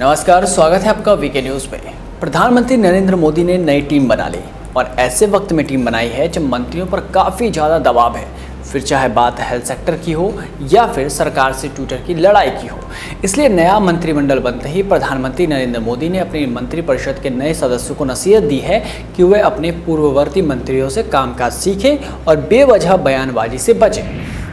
नमस्कार, स्वागत है आपका वीके न्यूज़ में। प्रधानमंत्री नरेंद्र मोदी ने नई टीम बना ली और ऐसे वक्त में टीम बनाई है जब मंत्रियों पर काफ़ी ज़्यादा दबाव है, फिर चाहे बात हेल्थ सेक्टर की हो या फिर सरकार से ट्विटर की लड़ाई की हो। इसलिए नया मंत्रिमंडल बनते ही प्रधानमंत्री नरेंद्र मोदी ने अपनी मंत्रिपरिषद के नए सदस्यों को नसीहत दी है कि वे अपने पूर्ववर्ती मंत्रियों से कामकाज सीखें और बेवजह बयानबाजी से बचें।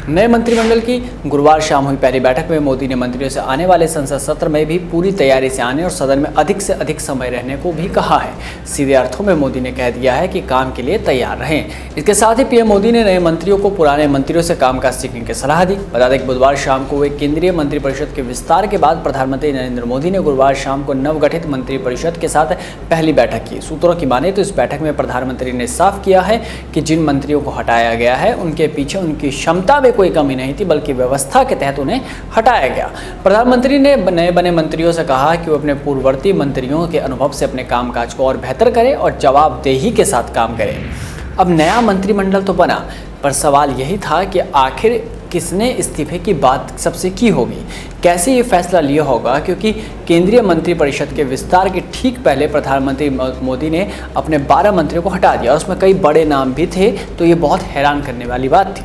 नए मंत्रिमंडल की गुरुवार शाम हुई पहली बैठक में मोदी ने मंत्रियों से आने वाले संसद सत्र में भी पूरी तैयारी से आने और सदन में अधिक से अधिक समय रहने को भी कहा है। सीधे अर्थों में मोदी ने कह दिया है कि काम के लिए तैयार रहें। इसके साथ ही पीएम मोदी ने नए मंत्रियों को पुराने मंत्रियों से कामकाज सीखने की सलाह दी। बता दें कि बुधवार शाम को हुए केंद्रीय मंत्रिपरिषद के विस्तार के बाद प्रधानमंत्री नरेंद्र मोदी ने गुरुवार शाम को नवगठित मंत्रिपरिषद के साथ पहली बैठक की। सूत्रों की माने तो इस बैठक में प्रधानमंत्री ने साफ किया है कि जिन मंत्रियों को हटाया गया है उनके पीछे उनकी क्षमता में कोई कमी नहीं थी, बल्कि व्यवस्था के तहत उन्हें हटाया गया। प्रधानमंत्री ने नए बने मंत्रियों से कहा कि वो अपने पूर्ववर्ती मंत्रियों के अनुभव से अपने कामकाज को और बेहतर करें और जवाबदेही के साथ काम करें। अब नया मंत्रिमंडल तो बना, पर सवाल यही था कि आखिर किसने इस्तीफे की बात सबसे की होगी, कैसे ये फैसला लिया होगा, क्योंकि केंद्रीय मंत्रिपरिषद के विस्तार के ठीक पहले प्रधानमंत्री मोदी ने अपने 12 मंत्रियों को हटा दिया और उसमें कई बड़े नाम भी थे, तो ये बहुत हैरान करने वाली बात थी।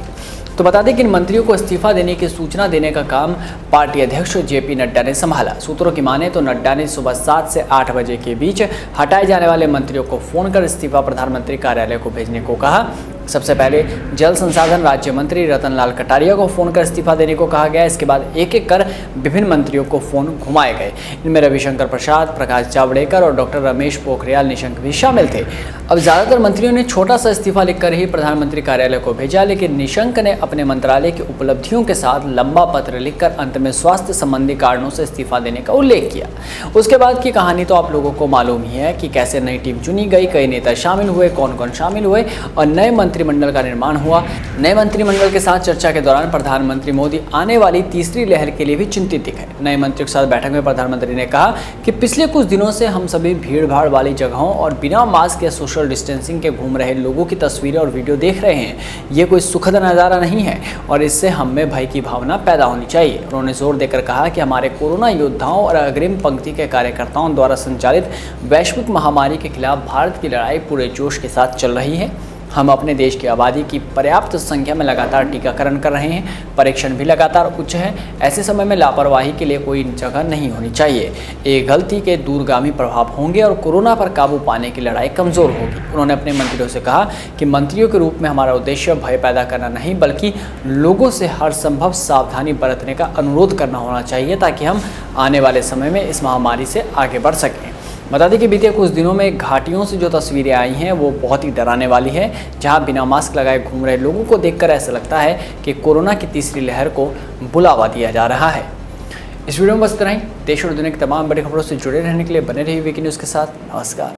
तो बता दें कि इन मंत्रियों को इस्तीफा देने की सूचना देने का काम पार्टी अध्यक्ष जेपी नड्डा ने संभाला। सूत्रों की माने तो नड्डा ने सुबह 7 से 8 बजे के बीच हटाए जाने वाले मंत्रियों को फोन कर इस्तीफा प्रधानमंत्री कार्यालय को भेजने को कहा। सबसे पहले जल संसाधन राज्य मंत्री रतनलाल कटारिया को फोन कर इस्तीफा देने को कहा गया। इसके बाद एक एक कर विभिन्न मंत्रियों को फोन घुमाए गए। इनमें रविशंकर प्रसाद, प्रकाश जावड़ेकर और डॉक्टर रमेश पोखरियाल निशंक भी शामिल थे। अब ज़्यादातर मंत्रियों ने छोटा सा इस्तीफा लिखकर ही प्रधानमंत्री कार्यालय को भेजा, लेकिन निशंक ने अपने मंत्रालय की उपलब्धियों के साथ लंबा पत्र लिखकर अंत में स्वास्थ्य संबंधी कारणों से इस्तीफा देने का उल्लेख किया। उसके बाद की कहानी तो आप लोगों को मालूम ही है कि कैसे नई टीम चुनी गई, कई नेता शामिल हुए, कौन कौन शामिल हुए और नए मंत्रिमंडल का निर्माण हुआ। नए मंत्रिमंडल के साथ चर्चा के दौरान प्रधानमंत्री मोदी आने वाली तीसरी लहर के लिए भी चिंतित दिखे। नए मंत्रियों के साथ बैठक में प्रधानमंत्री ने कहा कि पिछले कुछ दिनों से हम सभी भीड़ भाड़ वाली जगहों और बिना मास्क या सोशल डिस्टेंसिंग के घूम रहे लोगों की तस्वीरें और वीडियो देख रहे हैं। ये कोई सुखद नज़ारा नहीं है और इससे हम में भय की भावना पैदा होनी चाहिए। उन्होंने जोर देकर कहा कि हमारे कोरोना योद्धाओं और अग्रिम पंक्ति के कार्यकर्ताओं द्वारा संचालित वैश्विक महामारी के खिलाफ भारत की लड़ाई पूरे जोश के साथ चल रही है। हम अपने देश की आबादी की पर्याप्त संख्या में लगातार टीकाकरण कर रहे हैं, परीक्षण भी लगातार उच्च है। ऐसे समय में लापरवाही के लिए कोई जगह नहीं होनी चाहिए। एक गलती के दूरगामी प्रभाव होंगे और कोरोना पर काबू पाने की लड़ाई कमज़ोर होगी। उन्होंने अपने मंत्रियों से कहा कि मंत्रियों के रूप में हमारा उद्देश्य भय पैदा करना नहीं, बल्कि लोगों से हर संभव सावधानी बरतने का अनुरोध करना होना चाहिए, ताकि हम आने वाले समय में इस महामारी से आगे बढ़ सकें। बता दें कि बीते कुछ दिनों में घाटियों से जो तस्वीरें आई हैं वो बहुत ही डराने वाली है, जहां बिना मास्क लगाए घूम रहे लोगों को देखकर ऐसा लगता है कि कोरोना की तीसरी लहर को बुलावा दिया जा रहा है। इस वीडियो में बस इतना ही। देश और दुनिया की तमाम बड़ी खबरों से जुड़े रहने के लिए बने रहिए वीके न्यूज़ के साथ। नमस्कार।